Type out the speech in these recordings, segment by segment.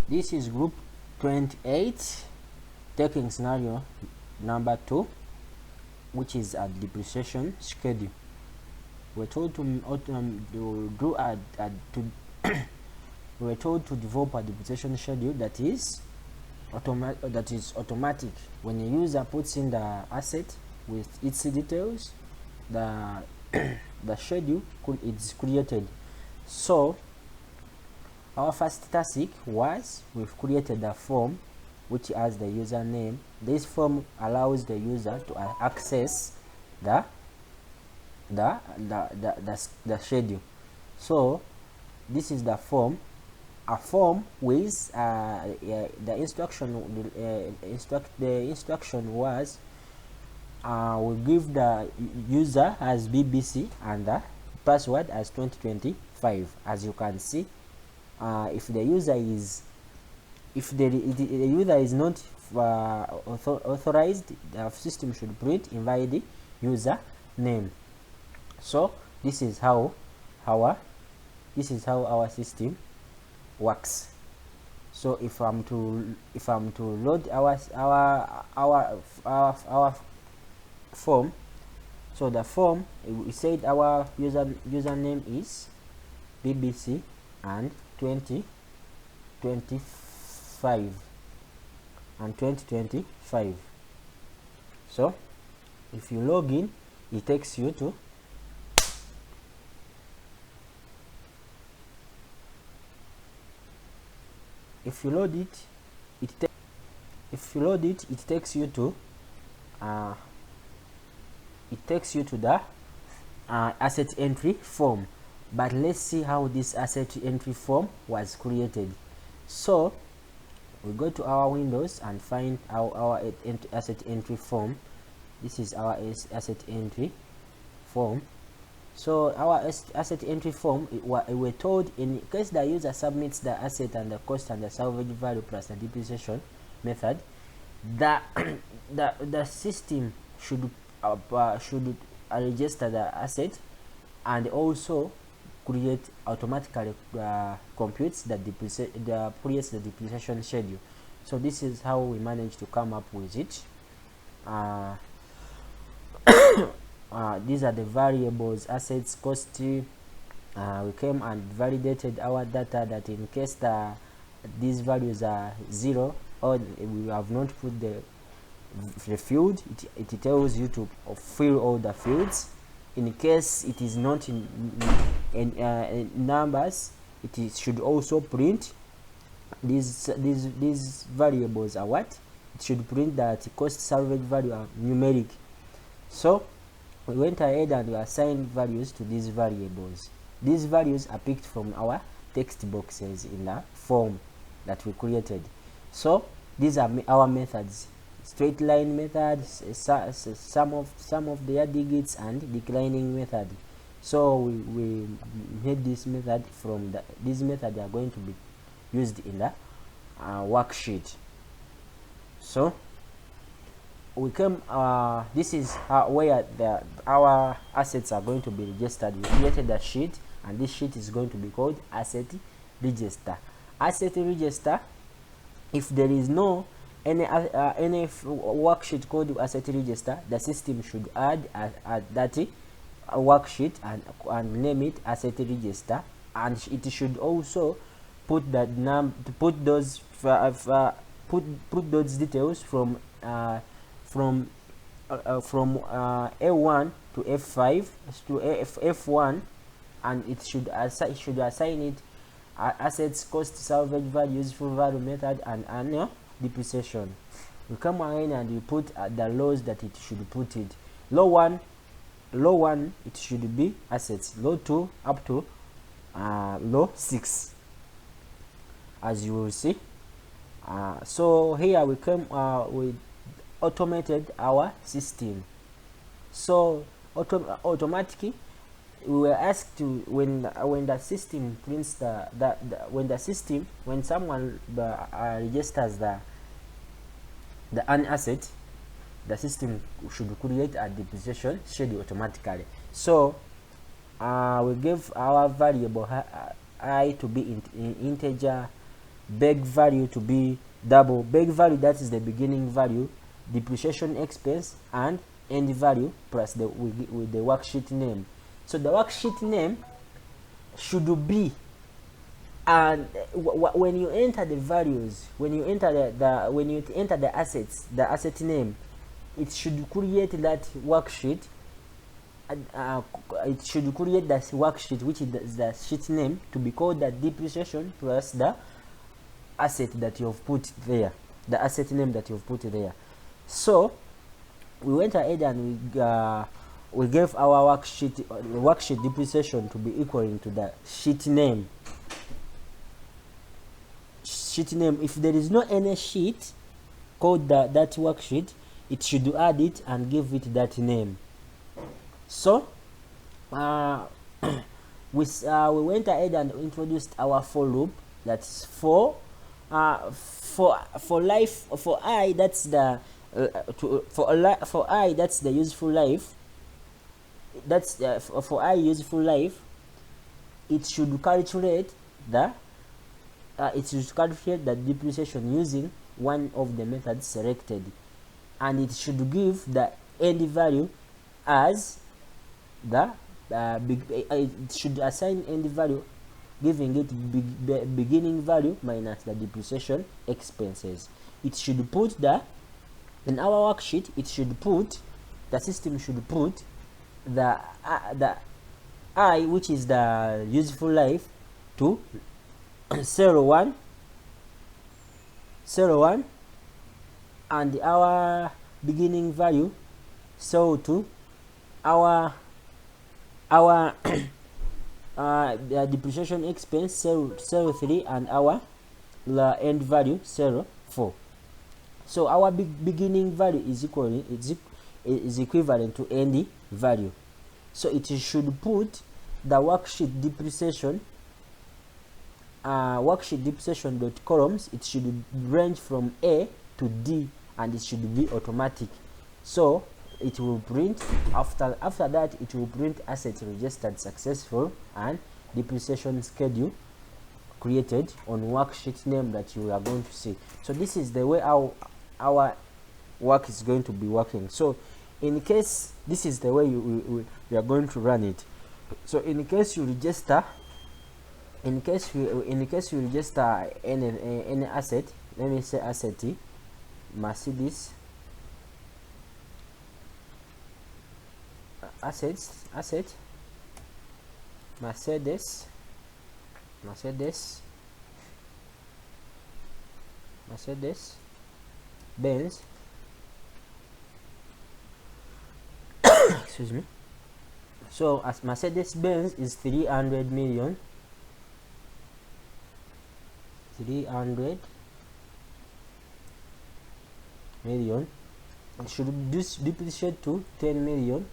This is group 28, taking scenario number 2, which is a depreciation schedule. We're told to we're told to develop a depreciation schedule that is automatic. When a user puts in the asset with its details, the the schedule is created. So our first task was we've created a form which has the username. This form allows the user to access the schedule. So this is the form. A form with the instruction was we give the user as BBC and the password as 2025. As you can see, if the user is not authorized, the system should print invalid user name. So this is how our system works. So if I'm to load our form, so the form, we said our username is BBC and 2025 and 2025. So if you log in, it takes you to if you load it, it takes you to the asset entry form. But let's see how this asset entry form was created. So we go to our Windows and find our asset entry form. This is our asset entry form. So our asset entry form, we're told in case the user submits the asset and the cost and the salvage value plus the depreciation method, the system should register the asset and also automatically computes creates the depreciation schedule. So this is how we managed to come up with it. These are the variables: assets, cost. We came and validated our data that in case these values are 0 or we have not put the field, it tells you to fill all the fields. In case it is not in numbers, it should also print these variables are what? It should print that cost salvage value are numeric. So we went ahead and we assigned values to these variables. These values are picked from our text boxes in the form that we created. So these are our methods: straight line method, sum of their digits, and declining method. So we made this method from this method are going to be used in the worksheet. So we came this is where our assets are going to be registered. We created a sheet, and this sheet is going to be called asset register. Asset register, if there is no any worksheet called asset register, the system should add that worksheet and name it asset register, and it should also put put those details from A1 to F5 to F1, and it should assign it assets, cost, salvage values, full value method, and annual depreciation. We come ahead and we put the laws that it should put it. Law 1 it should be assets. Law 2 up to law 6, as you will see. So here we came we automated our system. So automatically we were asked to, when the system prints when someone registers the an asset, the system should create a depreciation schedule automatically. So we give our variable I to be in integer, big value to be double. Big value, that is the beginning value, depreciation expense, and end value plus the with the worksheet name. So the worksheet name should be, and when you enter the values, when you enter the assets, the asset name, it should create that worksheet. It should create that worksheet, which is the sheet name, to be called the depreciation plus the asset that you've put there, the asset name that you've put there. So we went ahead and we gave our worksheet depreciation to be equaling to the sheet name. If there is no any sheet called that worksheet, it should add it and give it that name. So we went ahead and introduced our for loop. That's for life, for I, that's the for I, that's the useful life. That's for I useful life. It should calculate the depreciation using one of the methods selected, and it should give the end value as the it should assign end value, giving it beginning value minus the depreciation expenses. It should put in our worksheet, the system should put the I, which is the useful life, to 01, and our beginning value to our the depreciation expense 03, and our end value 04. So our beginning value is equivalent to end value. So it should put the worksheet depreciation dot columns. It should range from A to D, and it should be automatic. So it will print after that, it will print asset registered successful and depreciation schedule created on worksheet name that you are going to see. So this is the way our work is going to be working. So in case this is the way we are going to run it. So in case you register any asset, let me say asset Mercedes, Mercedes Benz excuse me. So as Mercedes Benz is 300 million, it should depreciate to 10 million,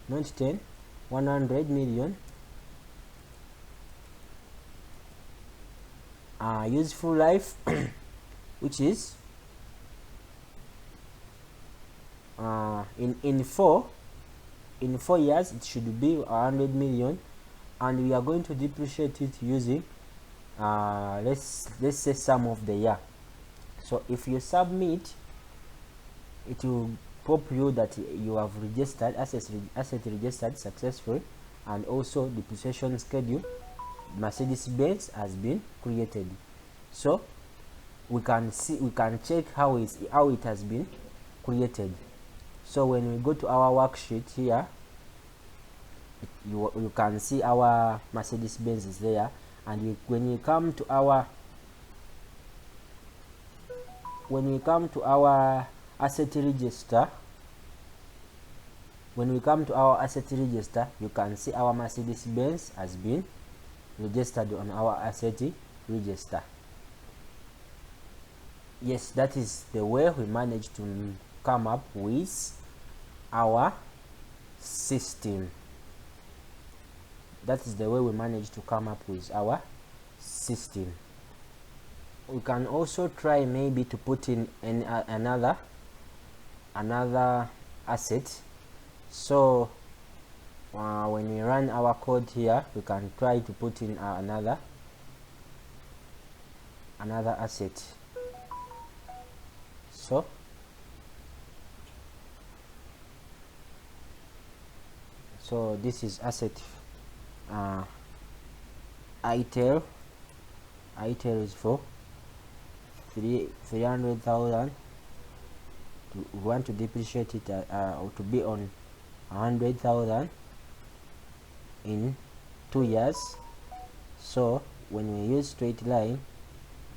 not 10, 100 million. Useful life which is in 4 years, it should be 100 million, and we are going to depreciate it using let's say sum of the year. So if you submit, it will pop you that you have registered asset registered successful, and also depreciation schedule Mercedes-Benz has been created. So we can check how it has been created. So when we go to our worksheet here, you can see our Mercedes-Benz is there, and when you come to our asset register, you can see our Mercedes-Benz has been registered on our asset register. Yes, that is the way we managed to come up with our system. That is the way we managed to come up with our system. We can also try maybe to put in another asset. So when we run our code here, we can try to put in another another asset. So this is asset ITEL is for 300,000. We want to depreciate it or to be on 100,000 in 2 years. So when we use straight line,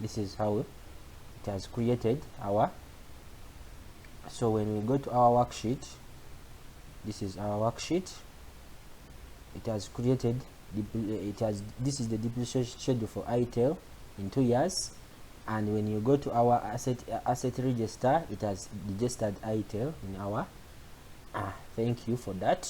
this is how it has created our. So when we go to our worksheet, this is our worksheet. It has created this is the depreciation schedule for ITEL in 2 years, and when you go to our asset register, it has registered ITEL in our thank you for that.